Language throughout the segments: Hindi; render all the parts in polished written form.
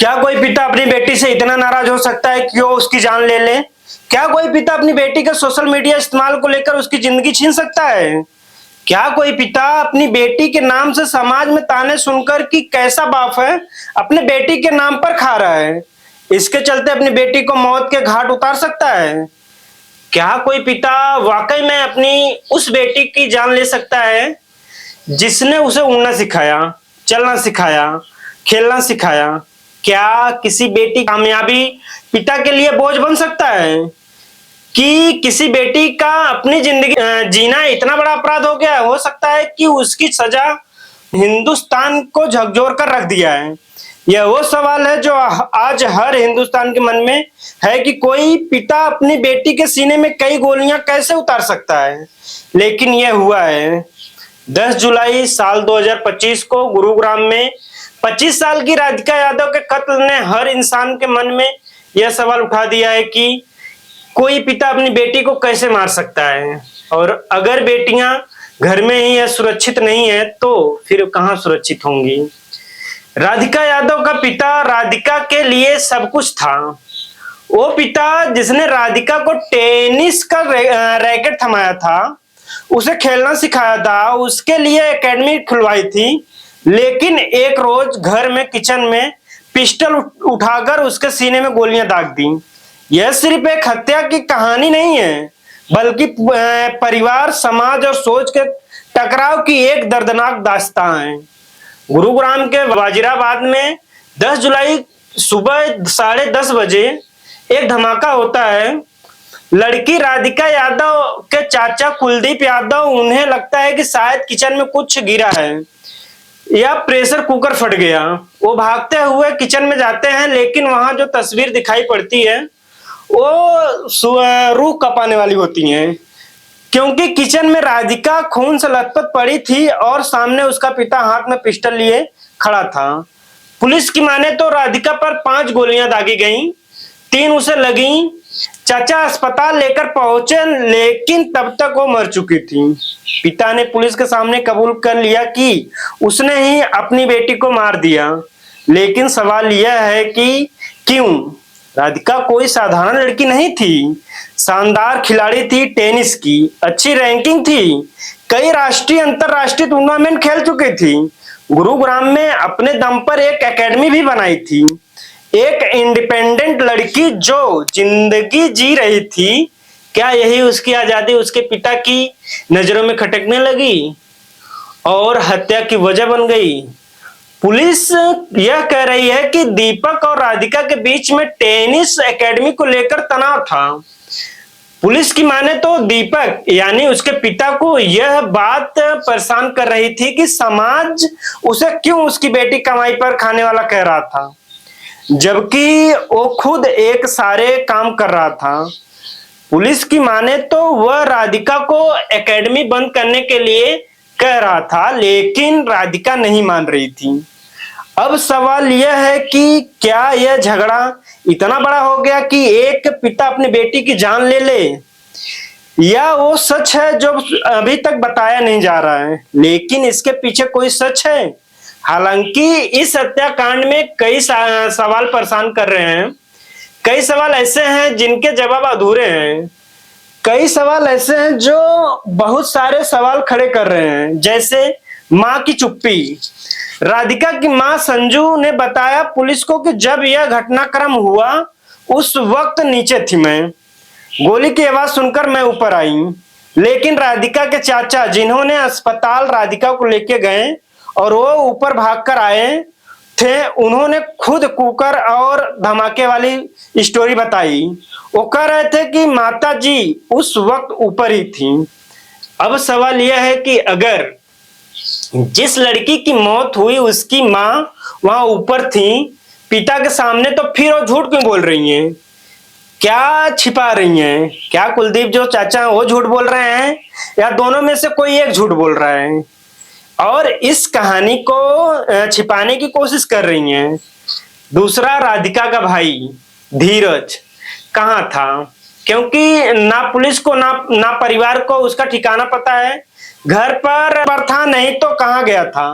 क्या कोई पिता अपनी बेटी से इतना नाराज हो सकता है कि वो उसकी जान ले ले? क्या कोई पिता अपनी बेटी के सोशल मीडिया इस्तेमाल को लेकर उसकी जिंदगी छीन सकता है? क्या कोई पिता अपनी बेटी के नाम से समाज में ताने सुनकर कि कैसा बाप है अपने बेटी के नाम पर खा रहा है, इसके चलते अपनी बेटी को मौत के घाट उतार सकता है? क्या कोई पिता वाकई में अपनी उस बेटी की जान ले सकता है जिसने उसे उड़ना सिखाया, चलना सिखाया, खेलना सिखाया? क्या किसी बेटी कामयाबी पिता के लिए बोझ बन सकता है कि किसी बेटी का अपनी जिंदगी जीना इतना बड़ा अपराध हो गया हो सकता है कि उसकी सजा हिंदुस्तान को झकझोर कर रख दिया है? यह वो सवाल है जो आज हर हिंदुस्तान के मन में है कि कोई पिता अपनी बेटी के सीने में कई गोलियां कैसे उतार सकता है। लेकिन यह हुआ है। 10 जुलाई साल 2025 को गुरुग्राम में 25 साल की राधिका यादव के कत्ल ने हर इंसान के मन में यह सवाल उठा दिया है कि कोई पिता अपनी बेटी को कैसे मार सकता है, और अगर बेटियां घर में ही सुरक्षित नहीं है तो फिर कहां सुरक्षित होंगी? राधिका यादव का पिता राधिका के लिए सब कुछ था। वो पिता जिसने राधिका को टेनिस का रैकेट थमाया था, उसे खेलना सिखाया था, उसके लिए एकेडमी खुलवाई थी, लेकिन एक रोज घर में किचन में पिस्टल उठाकर उसके सीने में गोलियां दाग दी। यह सिर्फ एक हत्या की कहानी नहीं है, बल्कि परिवार, समाज और सोच के टकराव की एक दर्दनाक दास्तान है। गुरुग्राम के वाजिराबाद में 10 जुलाई सुबह 10:30 बजे एक धमाका होता है। लड़की राधिका यादव के चाचा कुलदीप यादव, उन्हें लगता है कि शायद किचन में कुछ गिरा है या प्रेशर कुकर फट गया। वो भागते हुए किचन में जाते हैं, लेकिन वहां जो तस्वीर दिखाई पड़ती है वो रूह कपाने वाली होती है, क्योंकि किचन में राधिका खून से लथपथ पड़ी थी और सामने उसका पिता हाथ में पिस्टल लिए खड़ा था। पुलिस की माने तो राधिका पर 5 गोलियां दागी गईं, 3 उसे लगीं। चाचा अस्पताल लेकर पहुंचे, लेकिन तब तक वो मर चुकी थी। पिता ने पुलिस के सामने कबूल कर लिया कि उसने ही अपनी बेटी को मार दिया, लेकिन सवाल यह है कि क्यों? राधिका कोई साधारण लड़की नहीं थी, शानदार खिलाड़ी थी, टेनिस की अच्छी रैंकिंग थी, कई राष्ट्रीय अंतरराष्ट्रीय टूर्नामेंट खेल चुकी थी, गुरुग्राम में अपने दम पर एक एकेडमी भी बनाई थी, एक इंडिपेंडेंट लड़की जो जिंदगी जी रही थी। क्या यही उसकी आजादी उसके पिता की नजरों में खटकने लगी और हत्या की वजह बन गई? पुलिस यह कह रही है कि दीपक और राधिका के बीच में टेनिस एकेडमी को लेकर तनाव था। पुलिस की माने तो दीपक यानी उसके पिता को यह बात परेशान कर रही थी कि समाज उसे क्यों उसकी बेटी कमाई पर खाने वाला कह रहा था, जबकि वो खुद एक सारे काम कर रहा था। पुलिस की माने तो वह राधिका को एकेडमी बंद करने के लिए कह रहा था, लेकिन राधिका नहीं मान रही थी। अब सवाल यह है कि क्या यह झगड़ा इतना बड़ा हो गया कि एक पिता अपनी बेटी की जान ले ले, या वो सच है जो अभी तक बताया नहीं जा रहा है, लेकिन इसके पीछे कोई सच है? हालांकि इस हत्याकांड में कई सवाल परेशान कर रहे हैं। कई सवाल ऐसे हैं जिनके जवाब अधूरे हैं, कई सवाल ऐसे हैं जो बहुत सारे सवाल खड़े कर रहे हैं, जैसे मां की चुप्पी। राधिका की मां संजू ने बताया पुलिस को कि जब यह घटनाक्रम हुआ उस वक्त नीचे थी मैं, गोली की आवाज सुनकर मैं ऊपर आई, लेकिन राधिका के चाचा जिन्होंने अस्पताल राधिका को लेके गए और वो ऊपर भागकर आए थे, उन्होंने खुद कुकर और धमाके वाली स्टोरी बताई। वो कह रहे थे कि माता जी उस वक्त ऊपर ही थी। अब सवाल यह है कि अगर जिस लड़की की मौत हुई उसकी मां वहां ऊपर थी पिता के सामने, तो फिर वो झूठ क्यों बोल रही हैं? क्या छिपा रही हैं? क्या कुलदीप जो चाचा हैं वो झूठ बोल रहे हैं, या दोनों में से कोई एक झूठ बोल रहा है और इस कहानी को छिपाने की कोशिश कर रही हैं? दूसरा, राधिका का भाई धीरज कहाँ था? क्योंकि ना पुलिस को ना परिवार को उसका ठिकाना पता है। घर पर था, नहीं तो कहाँ गया था?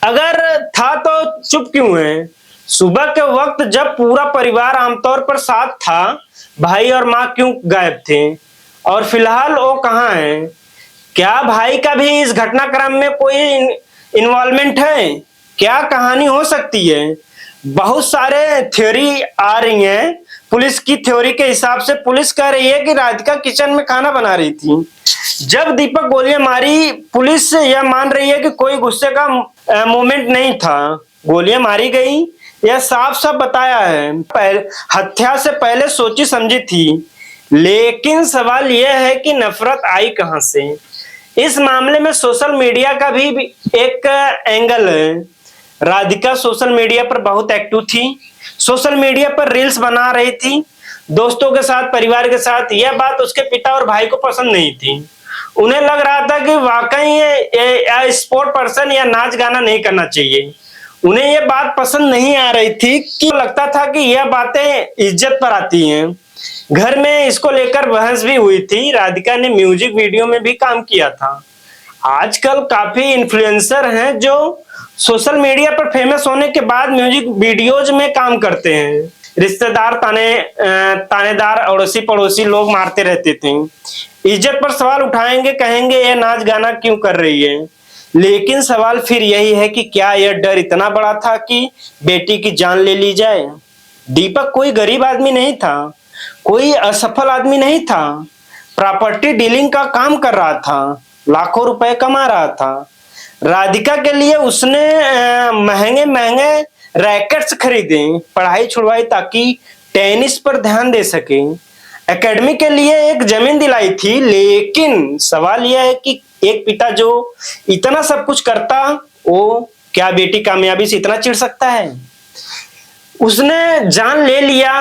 अगर था तो चुप क्यों है? सुबह के वक्त जब पूरा परिवार आमतौर पर साथ था, भाई और माँ क्यों गायब थे? और फिलहाल वो कहाँ हैं? क्या भाई का भी इस घटनाक्रम में कोई इन्वॉल्वमेंट है? क्या कहानी हो सकती है? बहुत सारे थ्योरी आ रही हैं। पुलिस की थ्योरी के हिसाब से पुलिस कह रही है कि राधिका किचन में खाना बना रही थी जब दीपक गोलियां मारी। पुलिस यह मान रही है कि कोई गुस्से का मोमेंट नहीं था, गोलियां मारी गई, यह साफ साफ बताया है। हत्या से पहले सोची समझी थी, लेकिन सवाल यह है कि नफरत आई कहां से? इस मामले में सोशल मीडिया का भी एक एंगल है। राधिका सोशल मीडिया पर बहुत एक्टिव थी, सोशल मीडिया पर रील्स बना रही थी दोस्तों के साथ, परिवार के साथ। यह बात उसके पिता और भाई को पसंद नहीं थी। उन्हें लग रहा था कि वाकई ये स्पोर्ट पर्सन या नाच गाना नहीं करना चाहिए। उन्हें यह बात पसंद नहीं आ रही थी कि लगता था कि यह बातें इज्जत पर आती हैं। घर में इसको लेकर बहस भी हुई थी। राधिका ने म्यूजिक वीडियो में भी काम किया था। आजकल काफी इन्फ्लुएंसर हैं जो सोशल मीडिया पर फेमस होने के बाद म्यूजिक वीडियोज में काम करते हैं। रिश्तेदार तानेदार अड़ोसी पड़ोसी लोग मारते रहते थे, इज्जत पर सवाल उठाएंगे, कहेंगे ये नाच गाना क्यों कर रही है। लेकिन सवाल फिर यही है कि क्या यह डर इतना बड़ा था कि बेटी की जान ले ली जाए? दीपक कोई गरीब आदमी नहीं था, कोई असफल आदमी नहीं था, प्रॉपर्टी डीलिंग का काम कर रहा था, लाखों रुपए कमा रहा था। राधिका के लिए उसने महंगे महंगे रैकेट्स खरीदे, पढ़ाई छुड़वाई ताकि टेनिस पर ध्यान दे सके, एकेडमी के लिए एक जमीन दिलाई थी। लेकिन सवाल यह है कि एक पिता जो इतना सब कुछ करता, वो क्या बेटी कामयाबी से इतना चिढ़ सकता है? उसने जान ले लिया,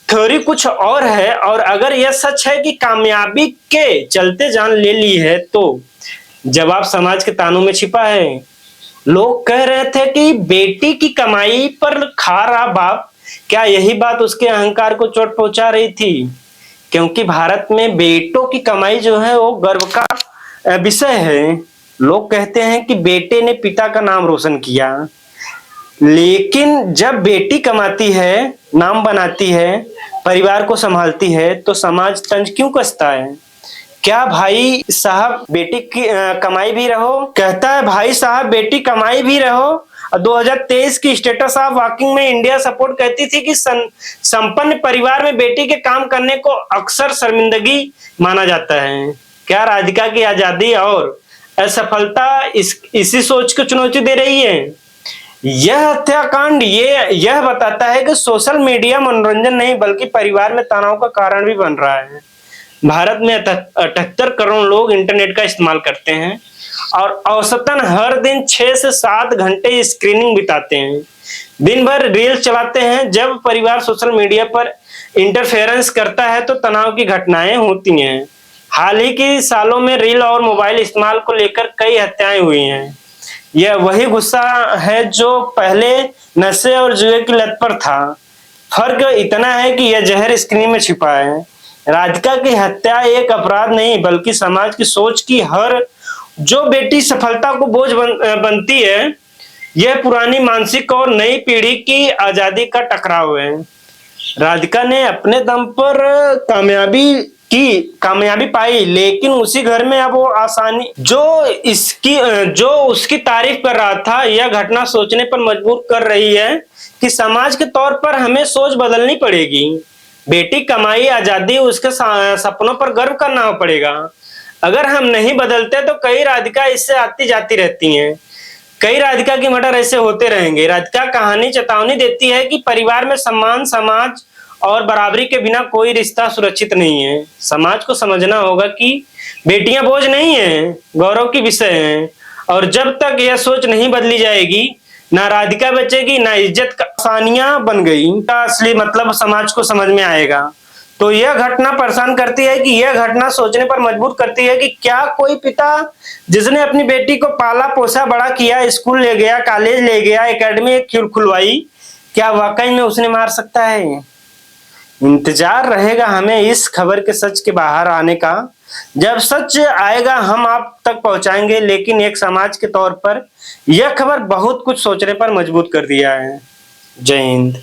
थ्योरी कुछ और है। और अगर यह सच है कि कामयाबी के चलते जान ले ली है, तो जवाब समाज के तानों में छिपा है। लोग कह रहे थे कि बेटी की कमाई पर खा रहा बाप, क्या यही बात उसके अहंकार को चोट पहुंचा रही थी? क्योंकि भारत में बेटों की कमाई जो है वो गर्व का विषय है। लोग कहते हैं कि बेटे ने पिता का नाम रोशन किया। लेकिन जब बेटी कमाती है, नाम बनाती है, परिवार को संभालती है, तो समाज तंज क्यों कसता है? क्या भाई साहब बेटी की कमाई भी रहो, कहता है भाई साहब बेटी कमाई भी रहो। 2023 की स्टेटस ऑफ वॉकिंग में इंडिया सपोर्ट कहती थी कि संपन्न परिवार में बेटी के काम करने को अक्सर शर्मिंदगी माना जाता है। क्या राधिका की आजादी और असफलता इसी सोच को चुनौती दे रही है? यह हत्याकांड यह बताता है कि सोशल मीडिया मनोरंजन नहीं बल्कि परिवार में तनाव का कारण भी बन रहा है। भारत में 78 करोड़ लोग इंटरनेट का इस्तेमाल करते हैं और औसतन हर दिन 6 से 7 घंटे स्क्रीनिंग बिताते हैं। दिन भर रील चलाते हैं। जब परिवार सोशल मीडिया पर इंटरफेरेंस करता है तो तनाव की घटनाएं होती हैं। हाल ही के सालों में रील और मोबाइल इस्तेमाल को लेकर कई हत्याएं हुई हैं। यह वही गुस्सा है जो पहले नशे और जुए की लत पर था। फर्क इतना है कि यह जहर स्क्रीन में छिपा है। राधिका की हत्या एक अपराध नहीं बल्कि समाज की सोच की हर जो बेटी सफलता को बोझ बनती है। यह पुरानी मानसिक और नई पीढ़ी की आजादी का टकराव है। राधिका ने अपने दम पर कामयाबी पाई, लेकिन उसी घर में अब वो आसानी जो उसकी तारीफ कर रहा था। यह घटना सोचने पर मजबूर कर रही है कि समाज के तौर पर हमें सोच बदलनी पड़ेगी। बेटी कमाई, आजादी, उसके सपनों पर गर्व करना पड़ेगा। अगर हम नहीं बदलते तो कई राधिका इससे आती जाती रहती हैं। कई राधिका की मर्डर ऐसे होते रहेंगे। राधिका कहानी चेतावनी देती है कि परिवार में सम्मान, समाज और बराबरी के बिना कोई रिश्ता सुरक्षित नहीं है। समाज को समझना होगा कि बेटियां बोझ नहीं है, गौरव की विषय है। और जब तक यह सोच नहीं बदली जाएगी, ना राधिका बचेगी, ना इज्जत का आसानियां बन गई का असली मतलब समाज को समझ में आएगा। तो यह घटना परेशान करती है कि यह घटना सोचने पर मजबूर करती है कि क्या कोई पिता जिसने अपनी बेटी को पाला पोसा बड़ा किया, स्कूल ले गया, कॉलेज ले गया, एकेडमी खुलवाई, क्या वाकई में उसने मार सकता है? इंतजार रहेगा हमें इस खबर के सच के बाहर आने का। जब सच आएगा हम आप तक पहुंचाएंगे। लेकिन एक समाज के तौर पर यह खबर बहुत कुछ सोचने पर मजबूर कर दिया है। जय हिंद।